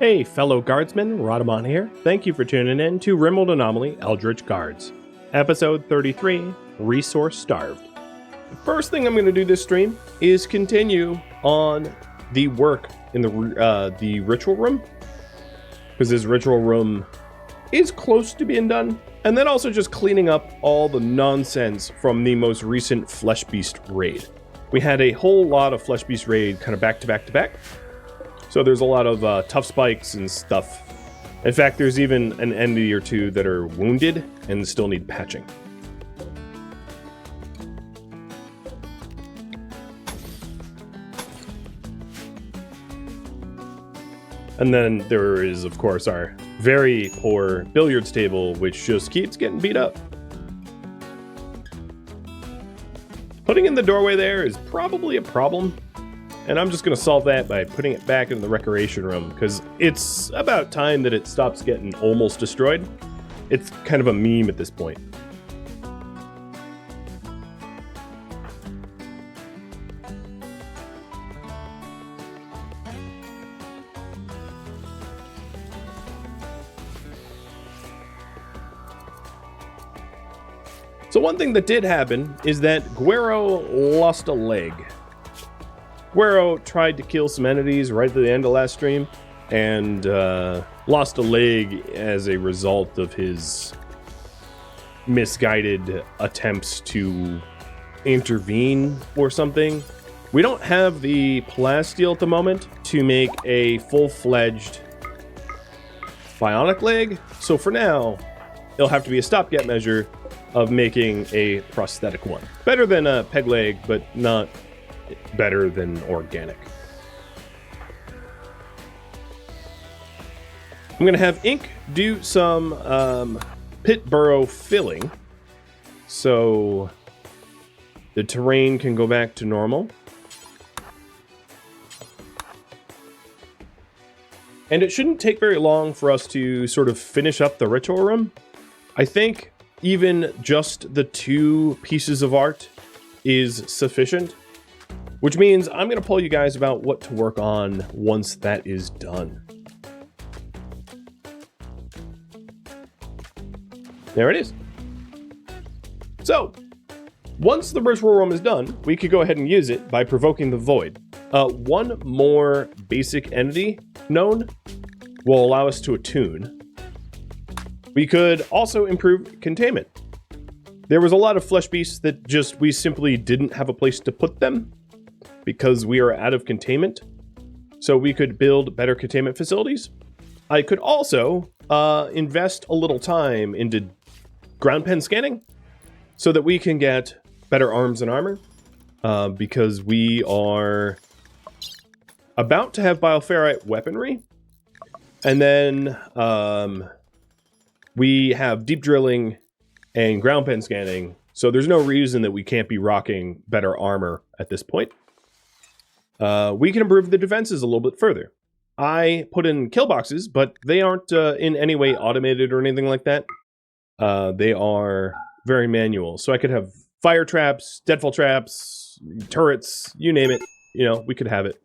Hey, fellow guardsmen, Rhadamant here. Thank you for tuning in to RimWorld Anomaly Eldritch Guards. Episode 33, Resource Starved. The first thing I'm going to do this stream is continue on the work in the ritual room, because this ritual room is close to being done, and then also just cleaning up all the nonsense from the most recent Flesh Beast raid. We had a whole lot of Flesh Beast raid kind of back to back to back. So there's a lot of tough spikes and stuff. In fact, there's even an entity or two that are wounded and still need patching. And then there is, of course, our very poor billiards table, which just keeps getting beat up. Putting in the doorway there is probably a problem. And I'm just going to solve that by putting it back in the recreation room, because it's about time that it stops getting almost destroyed. It's kind of a meme at this point. So one thing that did happen is that Guero lost a leg. Guero tried to kill some entities right at the end of last stream and lost a leg as a result of his misguided attempts to intervene or something. We don't have the plasteel at the moment to make a full-fledged bionic leg, so for now it'll have to be a stopgap measure of making a prosthetic one. Better than a peg leg, but not better than organic. I'm going to have Ink do some pit burrow filling so the terrain can go back to normal. And it shouldn't take very long for us to sort of finish up the ritual room. I think even just the 2 pieces of art is sufficient. Which means I'm going to poll you guys about what to work on once that is done. There it is. So, once the ritual room is done, we could go ahead and use it by provoking the void. One more basic entity known will allow us to attune. We could also improve containment. There was a lot of flesh beasts that we simply didn't have a place to put them, because we are out of containment. So we could build better containment facilities. I could also invest a little time into ground pen scanning so that we can get better arms and armor, because we are about to have bioferrite weaponry. And then we have deep drilling and ground pen scanning. So there's no reason that we can't be rocking better armor at this point. We can improve the defenses a little bit further. I put in kill boxes, but they aren't in any way automated or anything like that. They are very manual. So I could have fire traps, deadfall traps, turrets, you name it. You know, we could have it.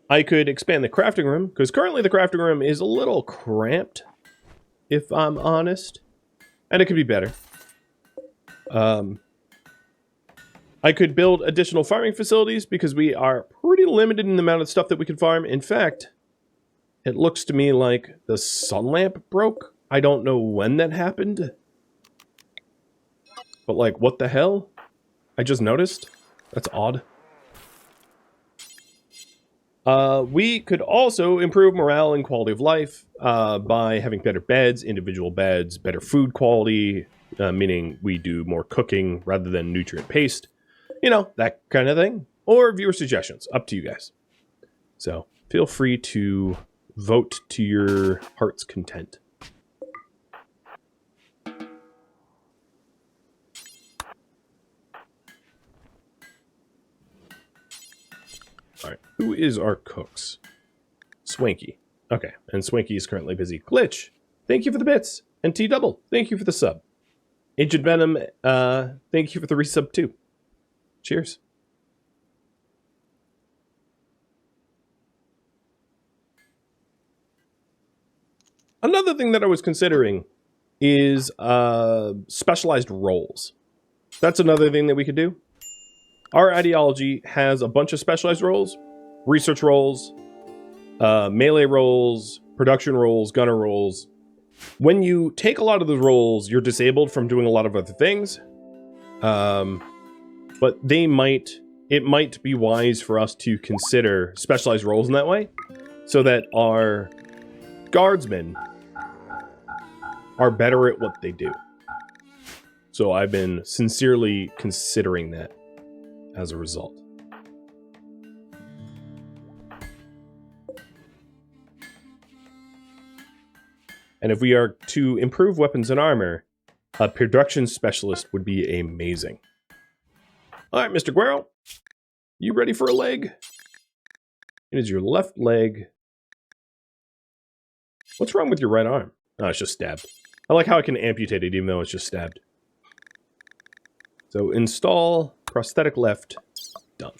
I could expand the crafting room, because currently the crafting room is a little cramped, if I'm honest. And it could be better. I could build additional farming facilities because we are pretty limited in the amount of stuff that we can farm. In fact, it looks to me like the sun lamp broke. I don't know when that happened. But like, what the hell? I just noticed. That's odd. We could also improve morale and quality of life by having better beds, individual beds, better food quality, meaning we do more cooking rather than nutrient paste. You know, that kind of thing. Or viewer suggestions. Up to you guys. So, feel free to vote to your heart's content. Alright, who is our cooks? Swanky. Okay, and Swanky is currently busy. Glitch, thank you for the bits. And T-Double, thank you for the sub. Agent Venom, thank you for the resub too. Cheers. Another thing that I was considering is specialized roles. That's another thing that we could do. Our ideology has a bunch of specialized roles, research roles, melee roles, production roles, gunner roles. When you take a lot of those roles, you're disabled from doing a lot of other things. But it might be wise for us to consider specialized roles in that way, so that our guardsmen are better at what they do. So I've been sincerely considering that as a result. And if we are to improve weapons and armor, a production specialist would be amazing. All right, Mr. Guerrero, you ready for a leg? It is your left leg. What's wrong with your right arm? Oh, it's just stabbed. I like how I can amputate it even though it's just stabbed. So install prosthetic left, done.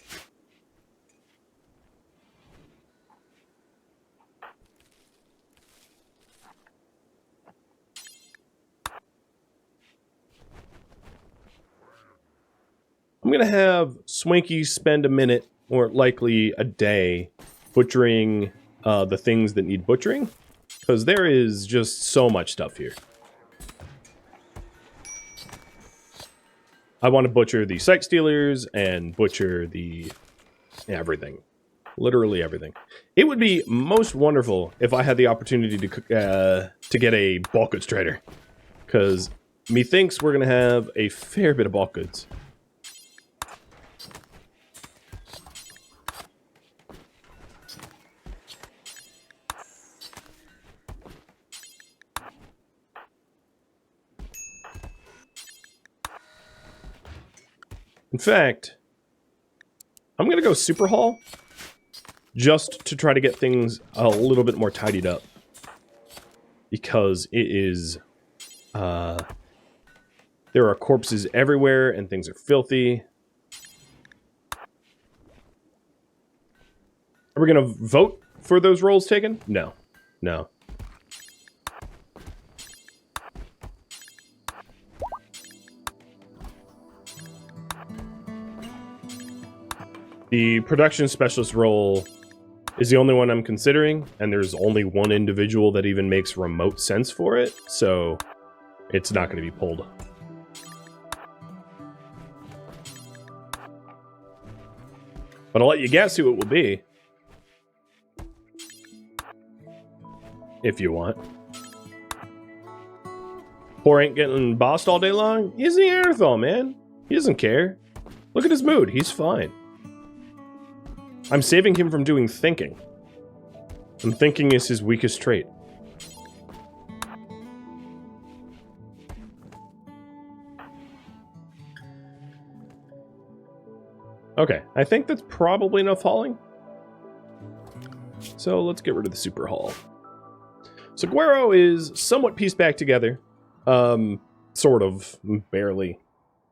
I'm going to have Swanky spend a minute, or likely a day, butchering the things that need butchering, because there is just so much stuff here. I want to butcher the sight stealers and butcher the everything. Literally everything. It would be most wonderful if I had the opportunity to get a bulk goods trader, because methinks we're going to have a fair bit of bulk goods. In fact, I'm going to go super haul just to try to get things a little bit more tidied up. Because it is... there are corpses everywhere and things are filthy. Are we going to vote for those roles taken? No. No. The production specialist role is the only one I'm considering, and there's only one individual that even makes remote sense for it, so it's not going to be pulled. But I'll let you guess who it will be. If you want. Poor ain't getting bossed all day long? He's the Neanderthal, man. He doesn't care. Look at his mood. He's fine. I'm saving him from doing thinking. And thinking is his weakest trait. Okay, I think that's probably enough hauling. So let's get rid of the super haul. So Guerrero is somewhat pieced back together. Sort of, barely.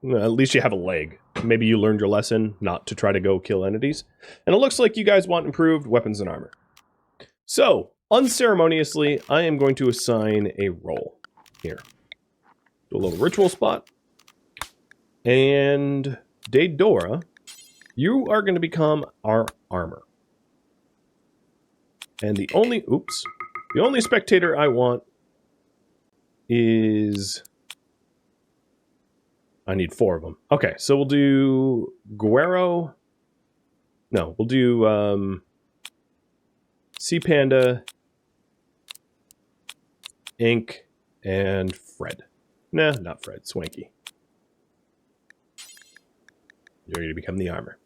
At least you have a leg. Maybe you learned your lesson not to try to go kill entities. And it looks like you guys want improved weapons and armor. So, unceremoniously, I am going to assign a role here. Do a little ritual spot. And Daedora, you are going to become our armor. And the only spectator I want is... I need 4 of them. Okay, so we'll do Guerrero. No, we'll do Sea Panda, Ink, and Fred. Nah, not Fred. Swanky. You're going to become the armor.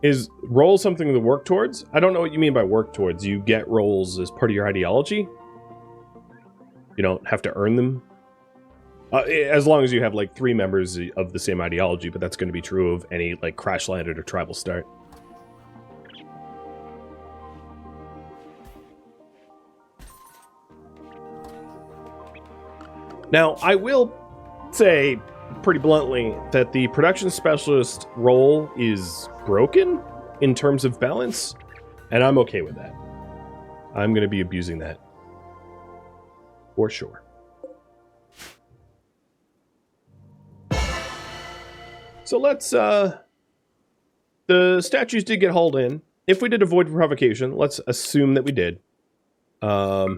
Is role something to work towards? I don't know what you mean by work towards. You get roles as part of your ideology? You don't have to earn them? As long as you have, like, 3 members of the same ideology, but that's going to be true of any, like, Crash Landed or Tribal Start. Now, I will say, pretty bluntly that the production specialist role is broken in terms of balance, and I'm okay with that. I'm going to be abusing that for sure. So let's, the statues did get hauled in. If we did avoid provocation, let's assume that we did. A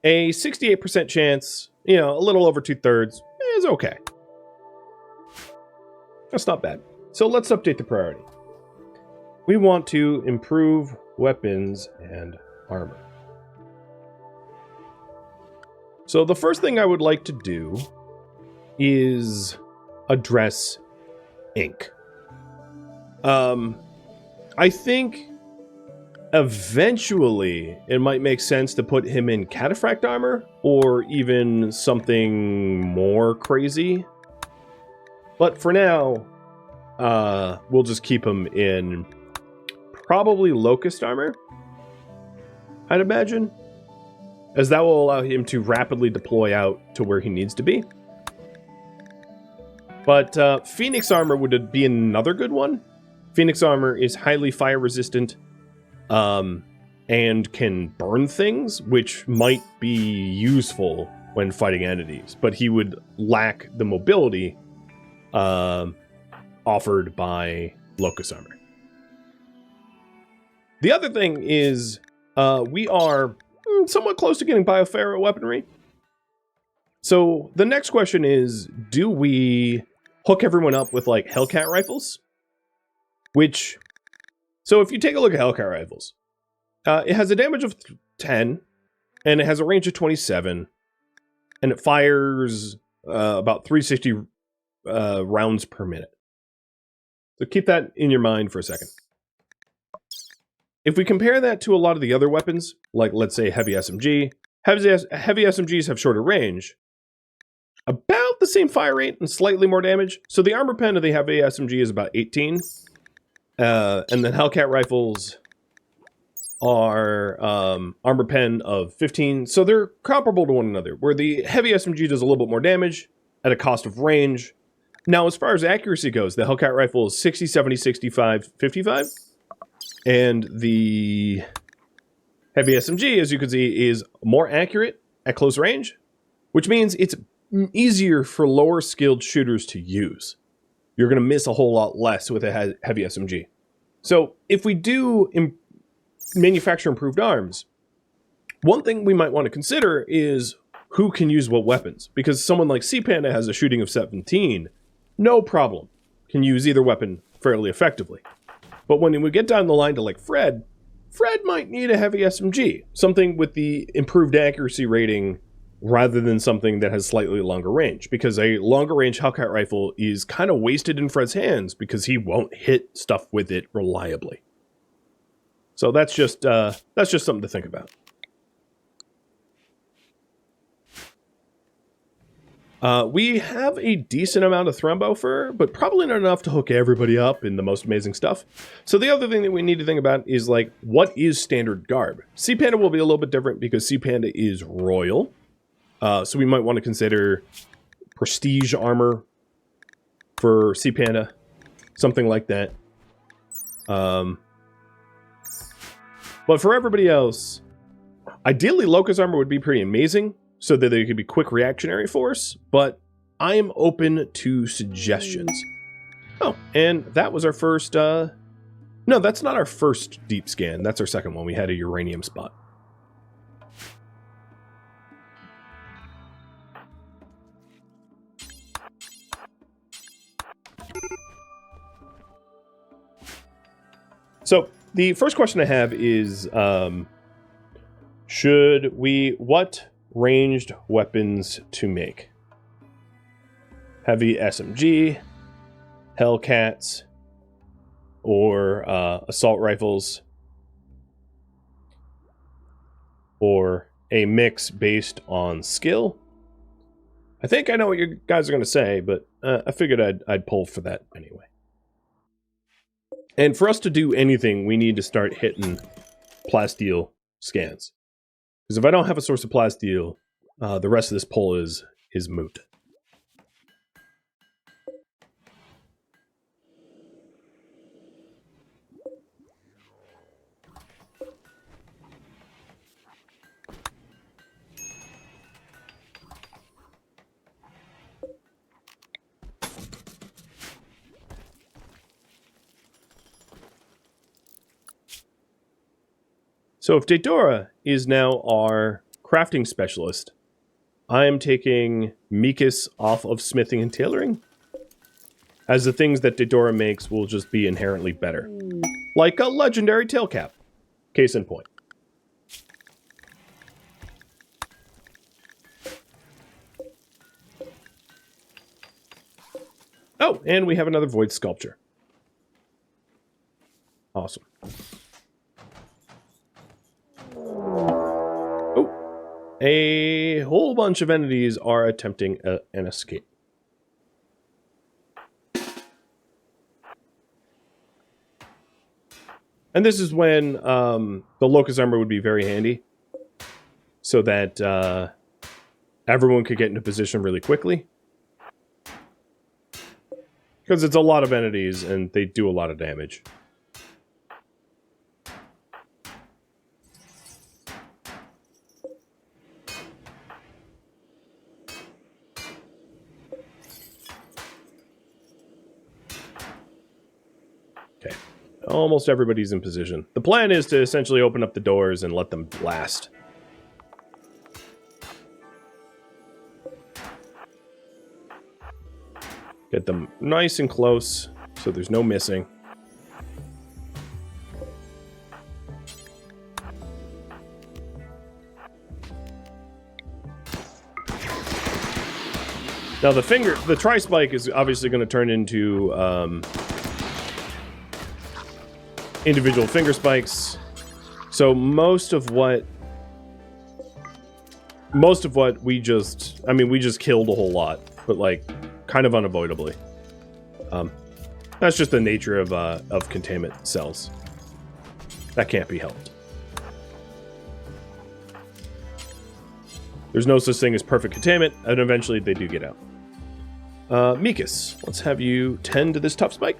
68% chance, you know, a little over 2/3 is okay. That's not bad. So let's update the priority. We want to improve weapons and armor. So the first thing I would like to do is address ink. I think eventually it might make sense to put him in cataphract armor or even something more crazy. But for now, we'll just keep him in probably locust armor, I'd imagine, as that will allow him to rapidly deploy out to where he needs to be. But Phoenix armor would be another good one. Phoenix armor is highly fire resistant and can burn things, which might be useful when fighting entities, but he would lack the mobility offered by locust armor. The other thing is we are somewhat close to getting bioferro weaponry. So the next question is, do we hook everyone up with like Hellcat rifles? Which, so if you take a look at Hellcat rifles, it has a damage of 10, and it has a range of 27, and it fires about 360 rounds per minute. So keep that in your mind for a second. If we compare that to a lot of the other weapons, like let's say heavy SMG, heavy SMGs have shorter range, about the same fire rate and slightly more damage. So the armor pen of the heavy SMG is about 18. And then Hellcat rifles are armor pen of 15. So they're comparable to one another, where the heavy SMG does a little bit more damage at a cost of range. Now, as far as accuracy goes, the Hellcat rifle is 60, 70, 65, 55. And the heavy SMG, as you can see, is more accurate at close range, which means it's easier for lower skilled shooters to use. You're going to miss a whole lot less with a heavy SMG. So if we do manufacture improved arms, one thing we might want to consider is who can use what weapons. Because someone like Sea Panda has a shooting of 17, no problem, can use either weapon fairly effectively. But when we get down the line to like Fred might need a heavy SMG, something with the improved accuracy rating rather than something that has slightly longer range, because a longer range Hellcat rifle is kind of wasted in Fred's hands because he won't hit stuff with it reliably. So that's just something to think about. We have a decent amount of Thrombo fur, but probably not enough to hook everybody up in the most amazing stuff. So the other thing that we need to think about is like, what is standard garb? Sea Panda will be a little bit different because Sea Panda is royal. So we might want to consider prestige armor for Sea Panda, something like that. But for everybody else, ideally Locust armor would be pretty amazing so that they could be quick reactionary force, but I am open to suggestions. Oh, and that was our first, no, that's not our first deep scan. That's our second one. We had a uranium spot. So the first question I have is, what ranged weapons to make? Heavy SMG, Hellcats, or assault rifles, or a mix based on skill? I think I know what you guys are going to say, but I figured I'd pull for that anyway. And for us to do anything, we need to start hitting plasteel scans. Because if I don't have a source of plasteel, the rest of this pull is moot. So if Daedora is now our crafting specialist, I am taking Mikas off of smithing and tailoring, as the things that Daedora makes will just be inherently better. Like a legendary tail cap. Case in point. Oh, and we have another void sculpture. Awesome. Oh, a whole bunch of entities are attempting an escape. And this is when the Locust Armor would be very handy, so that everyone could get into position really quickly. Because it's a lot of entities, and they do a lot of damage. Okay. Almost everybody's in position. The plan is to essentially open up the doors and let them blast. Get them nice and close, so there's no missing. Now the tri-spike is obviously going to turn into individual finger spikes. So most of what we just killed a whole lot, but like kind of unavoidably. That's just the nature of containment cells. That can't be helped. There's no such thing as perfect containment, and eventually they do get out. Mikas, let's have you tend to this tough spike.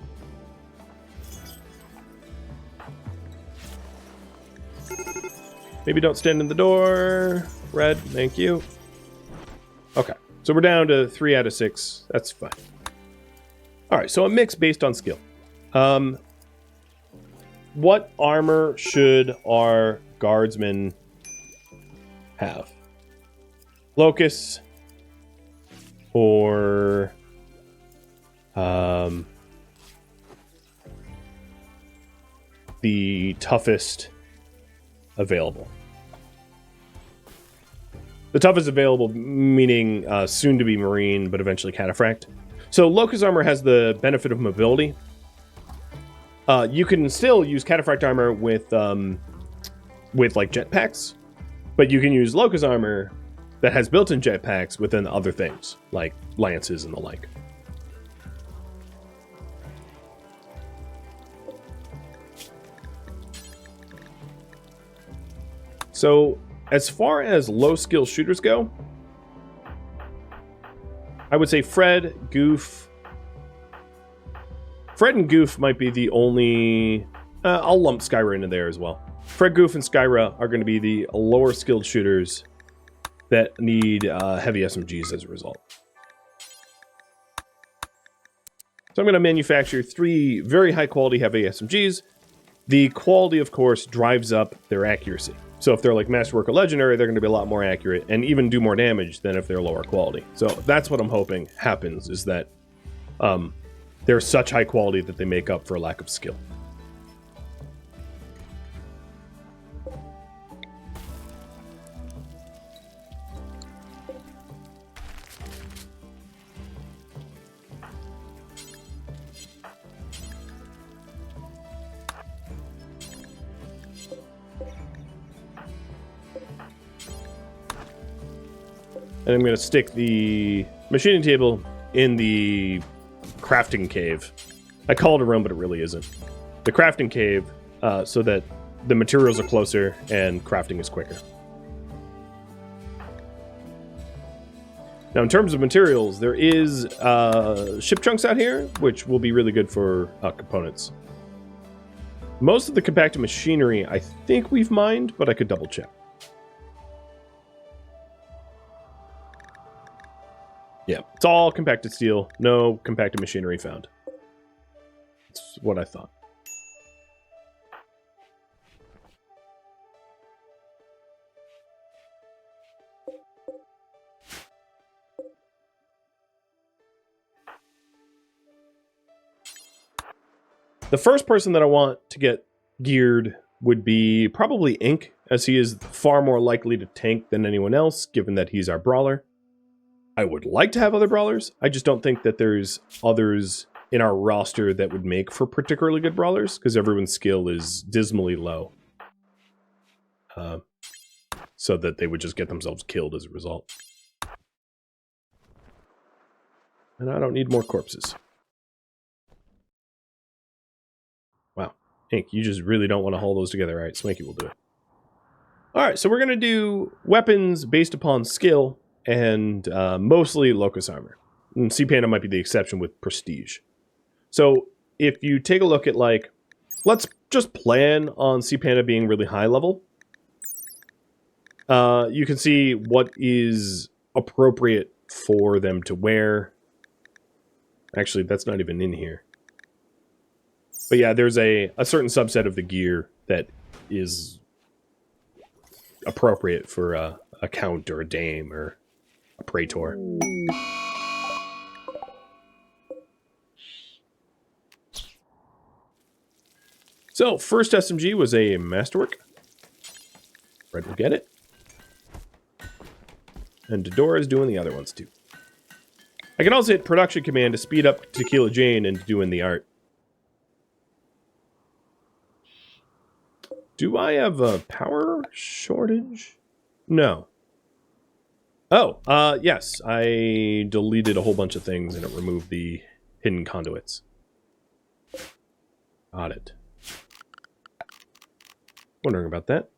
Maybe don't stand in the door. Red, thank you. Okay, so we're down to 3 out of 6. That's fine. All right, so a mix based on skill. What armor should our guardsmen have? Locust or the toughest available. The toughest available meaning soon to be Marine, but eventually Cataphract. So Locust armor has the benefit of mobility. You can still use Cataphract armor with like jetpacks, but you can use Locust armor that has built-in jetpacks within other things, like lances and the like. So, as far as low-skill shooters go, I would say Fred, Goof. Fred and Goof might be the only... I'll lump Skyra into there as well. Fred, Goof, and Skyra are going to be the lower-skilled shooters that need heavy SMGs as a result. So I'm going to manufacture 3 very high-quality heavy SMGs. The quality, of course, drives up their accuracy. So if they're like Masterwork or Legendary, they're going to be a lot more accurate and even do more damage than if they're lower quality. So that's what I'm hoping happens, is that they're such high quality that they make up for a lack of skill. And I'm going to stick the machining table in the crafting cave. I call it a room, but it really isn't. The crafting cave, so that the materials are closer and crafting is quicker. Now, in terms of materials, there is ship chunks out here, which will be really good for components. Most of the compacted machinery, I think we've mined, but I could double check. Yeah, it's all compacted steel, no compacted machinery found. That's what I thought. The first person that I want to get geared would be probably Ink, as he is far more likely to tank than anyone else, given that he's our brawler. I would like to have other brawlers. I just don't think that there's others in our roster that would make for particularly good brawlers, because everyone's skill is dismally low. So that they would just get themselves killed as a result. And I don't need more corpses. Wow. Ink, you just really don't want to haul those together. Alright, Swanky will do it. Alright, so we're going to do weapons based upon skill, and mostly Locus Armor. And Sea Panda might be the exception with Prestige. So, if you take a look at, like, let's just plan on Sea Panda being really high level. You can see what is appropriate for them to wear. Actually, that's not even in here. But yeah, there's a certain subset of the gear that is appropriate for a Count or a Dame or a Praetor. So, first SMG was a Masterwork. Red will get it. And Dodora's doing the other ones too. I can also hit production command to speed up Tequila Jane and doing the art. Do I have a power shortage? No. Oh, yes. I deleted a whole bunch of things and it removed the hidden conduits. Got it. Wondering about that.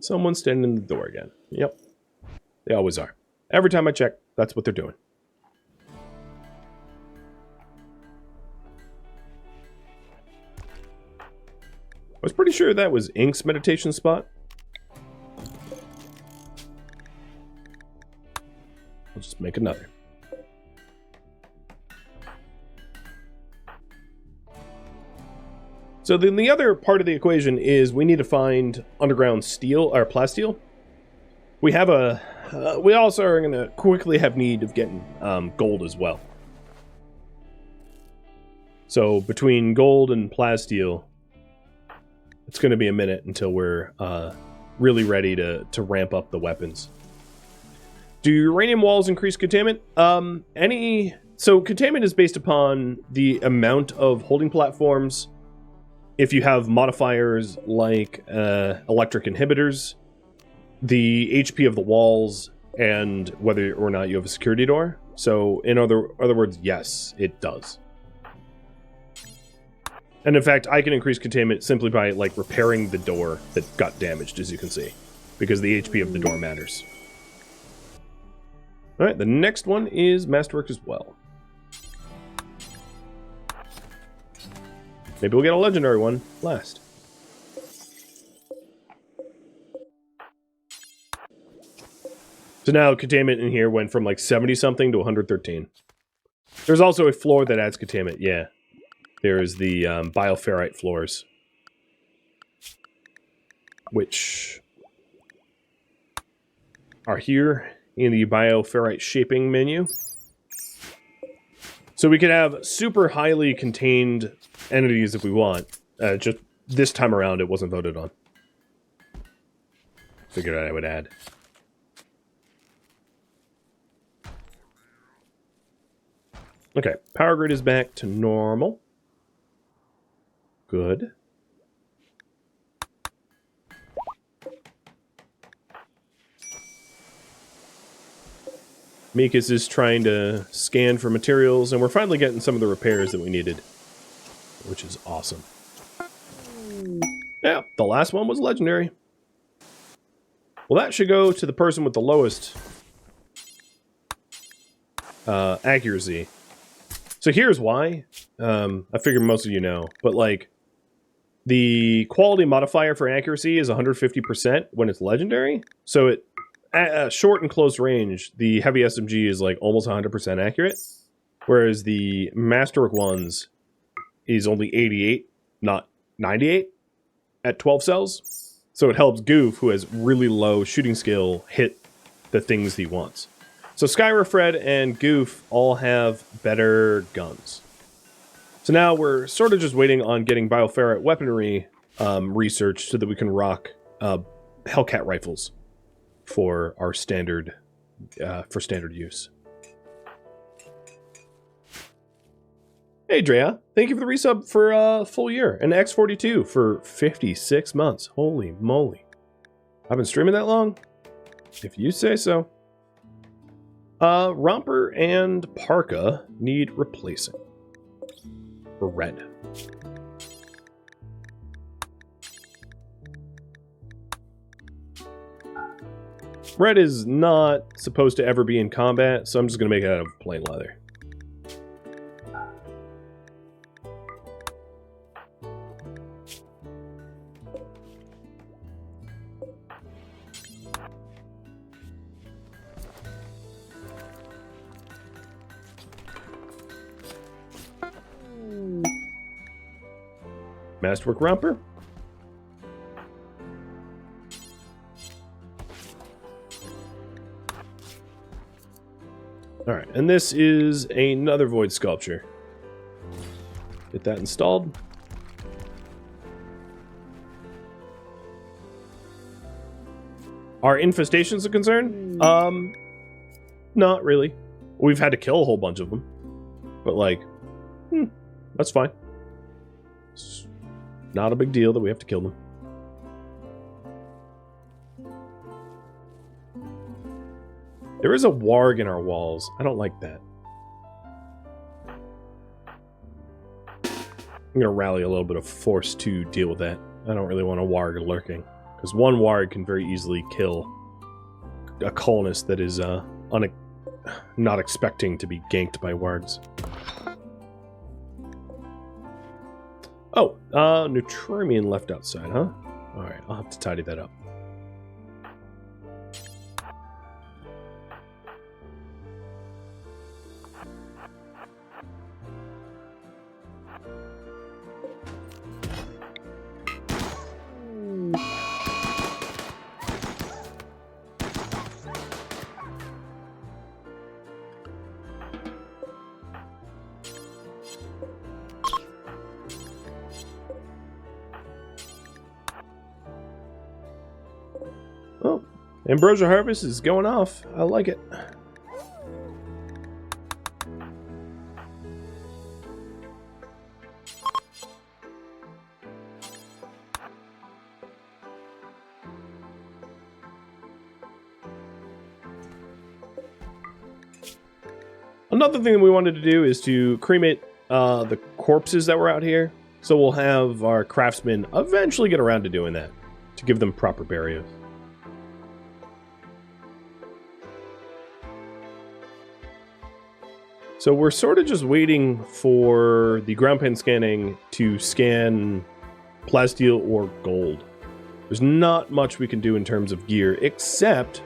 Someone's standing in the door again. Yep. They always are. Every time I check, that's what they're doing. I was pretty sure that was Ink's meditation spot. I'll just make another. So then the other part of the equation is we need to find underground steel, or plasteel. We have we also are going to quickly have need of getting gold as well. So between gold and plasteel, it's going to be a minute until we're really ready to ramp up the weapons. Do uranium walls increase containment? So containment is based upon the amount of holding platforms. If you have modifiers like electric inhibitors, the HP of the walls, and whether or not you have a security door. So in other words, yes, it does. And in fact, I can increase containment simply by like repairing the door that got damaged, as you can see, because the HP of the door matters. All right, the next one is Masterwork as well. Maybe we'll get a legendary one last. So now containment in here went from like 70-something to 113. There's also a floor that adds containment, yeah. There's the bioferrite floors, which are here in the bioferrite shaping menu. So we could have super highly contained entities if we want. Just this time around, it wasn't voted on. Figured I would add. Okay, power grid is back to normal. Good. Mikas is trying to scan for materials, and we're finally getting some of the repairs that we needed, which is awesome. Yeah, the last one was legendary. Well, that should go to the person with the lowest accuracy. So here's why. I figure most of you know, but like, the quality modifier for accuracy is 150% when it's legendary. So it at short and close range, the heavy SMG is like almost 100% accurate. Whereas the Masterwork ones is only 88, not 98 at 12 cells. So it helps Goof, who has really low shooting skill, hit the things he wants. So Skyrafred and Goof all have better guns. So now we're sort of just waiting on getting Bioferrite weaponry research so that we can rock Hellcat rifles for our standard use. Hey Drea, thank you for the resub for a full year, and X42 for 56 months. Holy moly. I've been streaming that long? If you say so. Romper and Parka need replacing. For red. Red is not supposed to ever be in combat, so I'm just going to make it out of plain leather. Masterwork Romper. Alright, and this is another Void Sculpture. Get that installed. Are infestations a concern? Not really. We've had to kill a whole bunch of them. But like, that's fine. It's not a big deal that we have to kill them. There is a warg in our walls. I don't like that. I'm going to rally a little bit of force to deal with that. I don't really want a warg lurking. Because one warg can very easily kill a colonist that is not expecting to be ganked by wargs. Oh, Neutronian left outside, huh? Alright, I'll have to tidy that up. Oh, Ambrosia Harvest is going off. I like it. Another thing that we wanted to do is to cremate the corpses that were out here. So we'll have our craftsmen eventually get around to doing that, to give them proper burials. So we're sort of just waiting for the ground pen scanning to scan plasteel or gold. There's not much we can do in terms of gear, except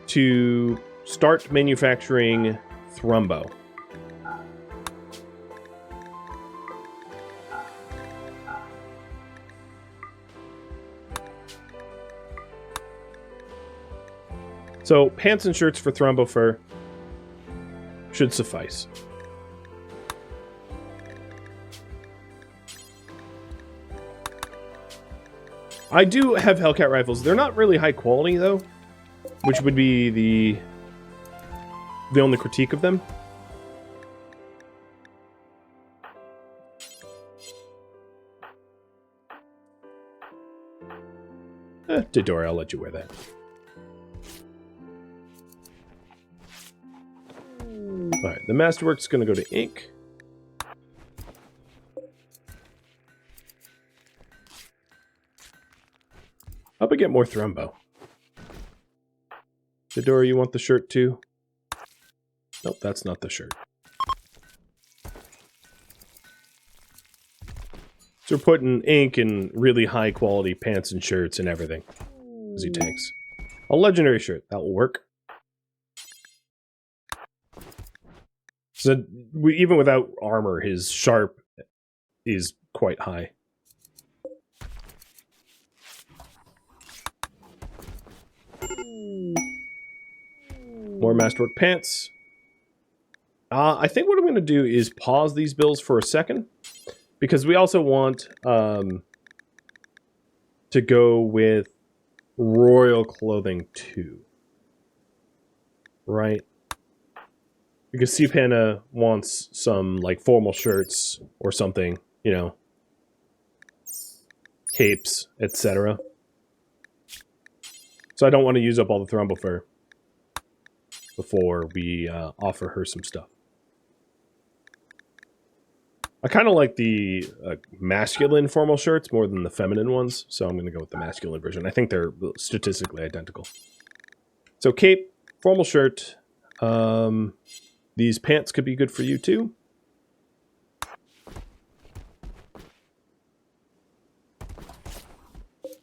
to start manufacturing Thrumbo. So, pants and shirts for Thrumbo fur should suffice. I do have Hellcat rifles. They're not really high quality, though, which would be the only critique of them. Didori, I'll let you wear that. Alright, the Masterwork's going to go to ink. Up and get more Thrumbo. Didori, you want the shirt too? Nope, that's not the shirt. So we're putting ink in really high quality pants and shirts and everything. Because he tanks. A legendary shirt, that will work. So even without armor, his sharp is quite high. More masterwork pants. I think what I'm going to do is pause these builds for a second, because we also want to go with royal clothing too, right? Because Cpanna wants some like formal shirts or something, you know, capes, etc. So I don't want to use up all the Thrumbo fur before we offer her some stuff. I kind of like the masculine formal shirts more than the feminine ones, so I'm going to go with the masculine version. I think they're statistically identical. So cape, formal shirt. These pants could be good for you too.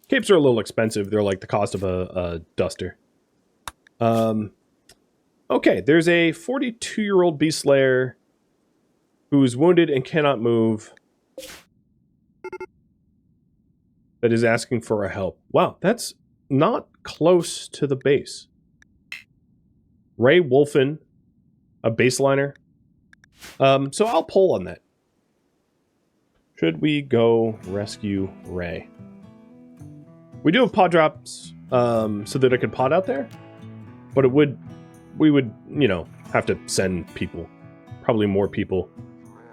Capes are a little expensive. They're like the cost of a duster. Okay, there's a 42-year-old beast slayer who is wounded and cannot move, that is asking for our help. Wow, that's not close to the base. Ray Wolfen, a baseliner. So I'll pull on that. Should we go rescue Ray? We do have pod drops so that I could pod out there, but we would, you know, have to send people, probably more people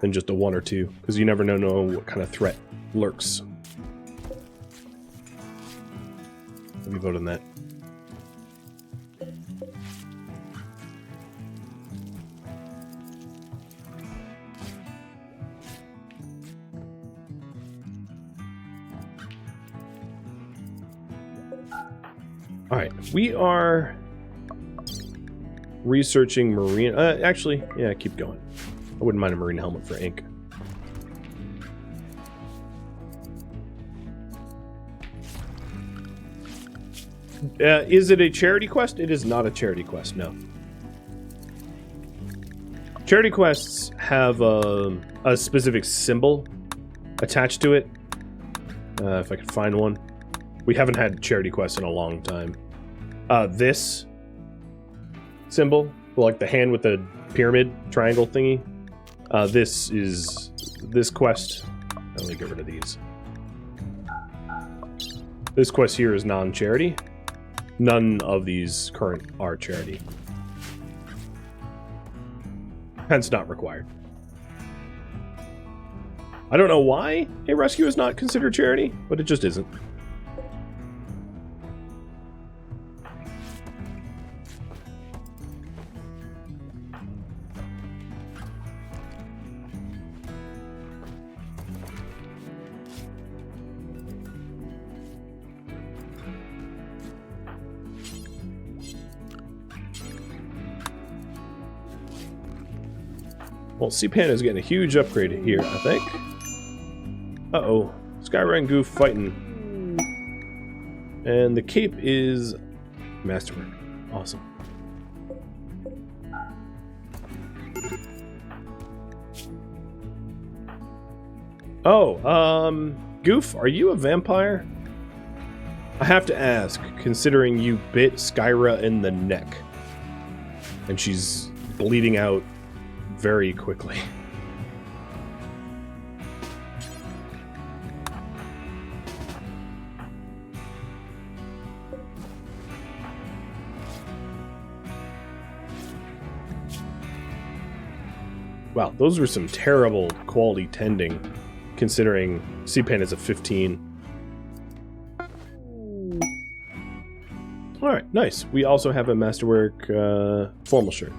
than just a one or two, because you never know what kind of threat lurks. Let me vote on that. All right, we are researching marine. Actually, yeah, keep going. I wouldn't mind a marine helmet for ink. Is it a charity quest? It is not a charity quest, no. Charity quests have a specific symbol attached to it. If I could find one. We haven't had charity quests in a long time. This symbol, like the hand with the pyramid triangle thingy. This quest. Let me get rid of these. This quest here is non-charity. None of these current are charity. Hence not required. I don't know why a rescue is not considered charity, but it just isn't. Well, Cpanna is getting a huge upgrade here, I think. Uh-oh. Skyra and Goof fighting. And the cape is masterwork. Awesome. Oh, Goof, are you a vampire? I have to ask, considering you bit Skyra in the neck. And she's bleeding out very quickly. Wow, those were some terrible quality tending, considering Cpanna is a 15. Alright, nice. We also have a masterwork formal shirt.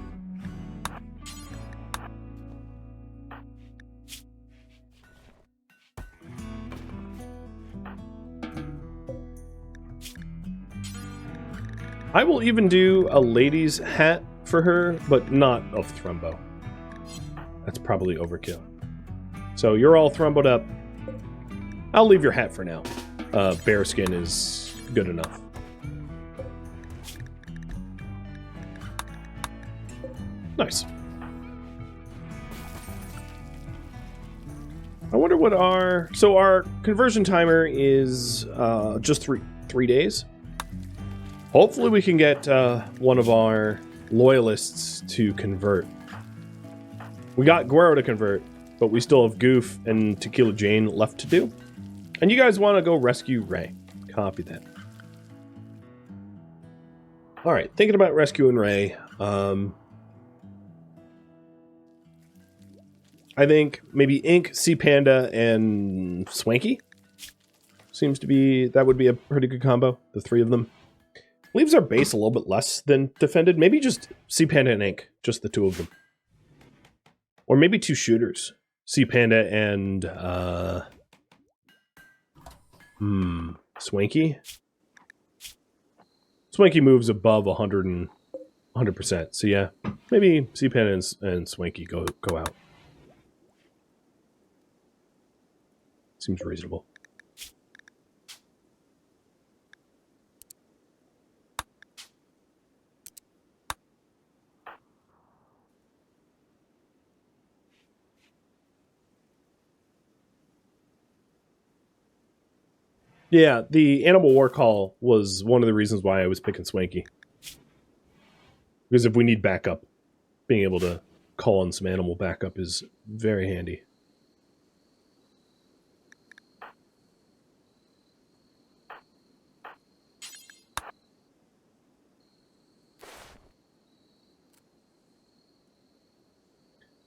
I will even do a lady's hat for her, but not of Thrumbo. That's probably overkill. So you're all Thrumboed up. I'll leave your hat for now. Bearskin is good enough. Nice. I wonder what our... So our conversion timer is just three days. Hopefully we can get one of our loyalists to convert. We got Guero to convert, but we still have Goof and Tequila Jane left to do. And you guys want to go rescue Ray. Copy that. Alright, thinking about rescuing Ray. I think maybe Ink, Sea Panda, and Swanky seems to be... That would be a pretty good combo, the three of them. Leaves our base a little bit less than defended. Maybe just Sea Panda and Ink, just the two of them. Or maybe two shooters. Sea Panda and... Swanky? Swanky moves above 100%. So yeah, maybe Sea Panda and Swanky go out. Seems reasonable. Yeah, the Animal War Call was one of the reasons why I was picking Swanky. Because if we need backup, being able to call on some animal backup is very handy.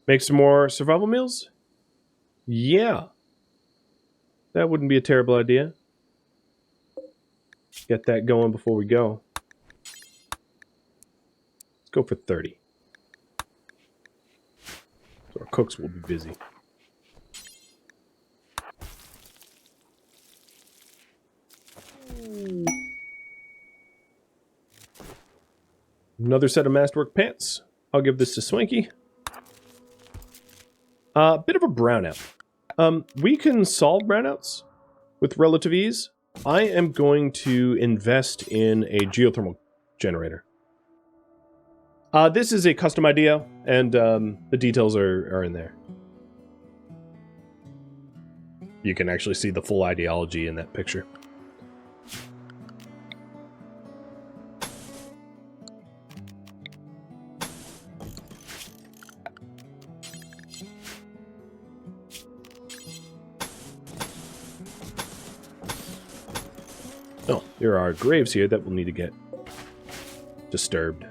Make some more survival meals? Yeah. That wouldn't be a terrible idea. Get that going before we go. Let's go for 30. So our cooks will be busy. Another set of masterwork pants. I'll give this to Swanky. Bit of a brownout. We can solve brownouts with relative ease. I am going to invest in a geothermal generator. This is a custom idea, and the details are in there. You can actually see the full ideology in that picture. Oh, there are graves here that will need to get disturbed.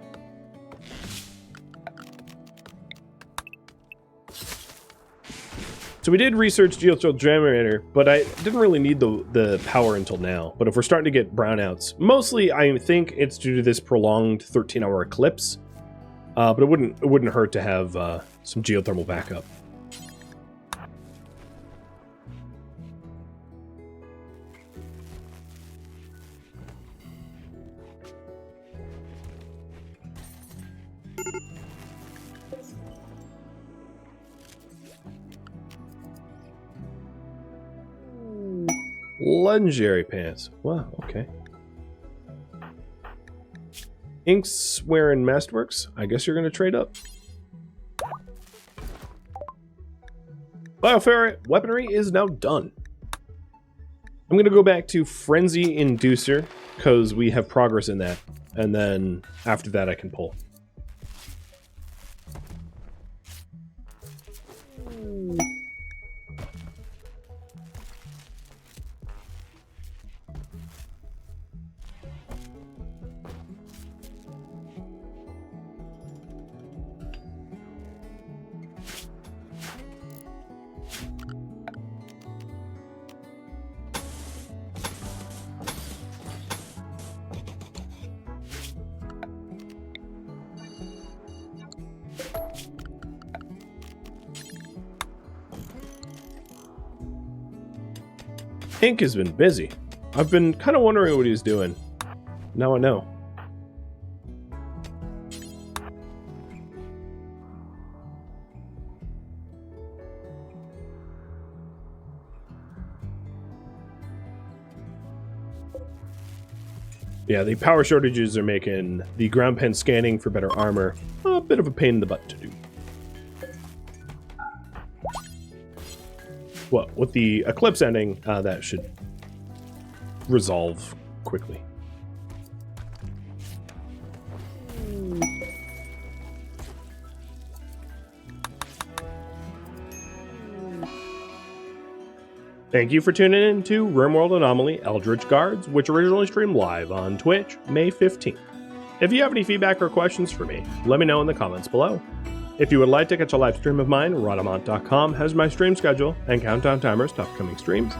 So we did research geothermal generator, but I didn't really need the power until now. But if we're starting to get brownouts, mostly I think it's due to this prolonged 13-hour eclipse. But it wouldn't hurt to have some geothermal backup. Legendary pants. Wow, okay. Ink's wearing Masterworks. I guess you're going to trade up. Bioferret weaponry is now done. I'm going to go back to Frenzy Inducer, because we have progress in that. And then after that I can pull. Ink has been busy. I've been kind of wondering what he was doing. Now I know. Yeah, the power shortages are making the ground pen scanning for better armor a bit of a pain in the butt to do. well, with the eclipse ending, that should resolve quickly. Thank you for tuning in to RimWorld Anomaly Eldritch Guards, which originally streamed live on Twitch May 15th. If you have any feedback or questions for me, let me know in the comments below. If you would like to catch a live stream of mine, Rhadamant.com has my stream schedule and countdown timers to upcoming streams.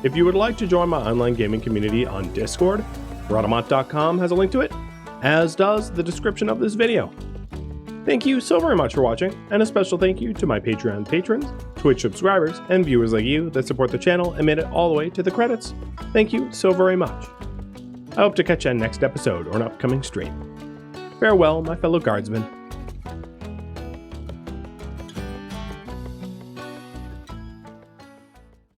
If you would like to join my online gaming community on Discord, Rhadamant.com has a link to it, as does the description of this video. Thank you so very much for watching, and a special thank you to my Patreon patrons, Twitch subscribers, and viewers like you that support the channel and made it all the way to the credits. Thank you so very much. I hope to catch you on next episode or an upcoming stream. Farewell, my fellow guardsmen.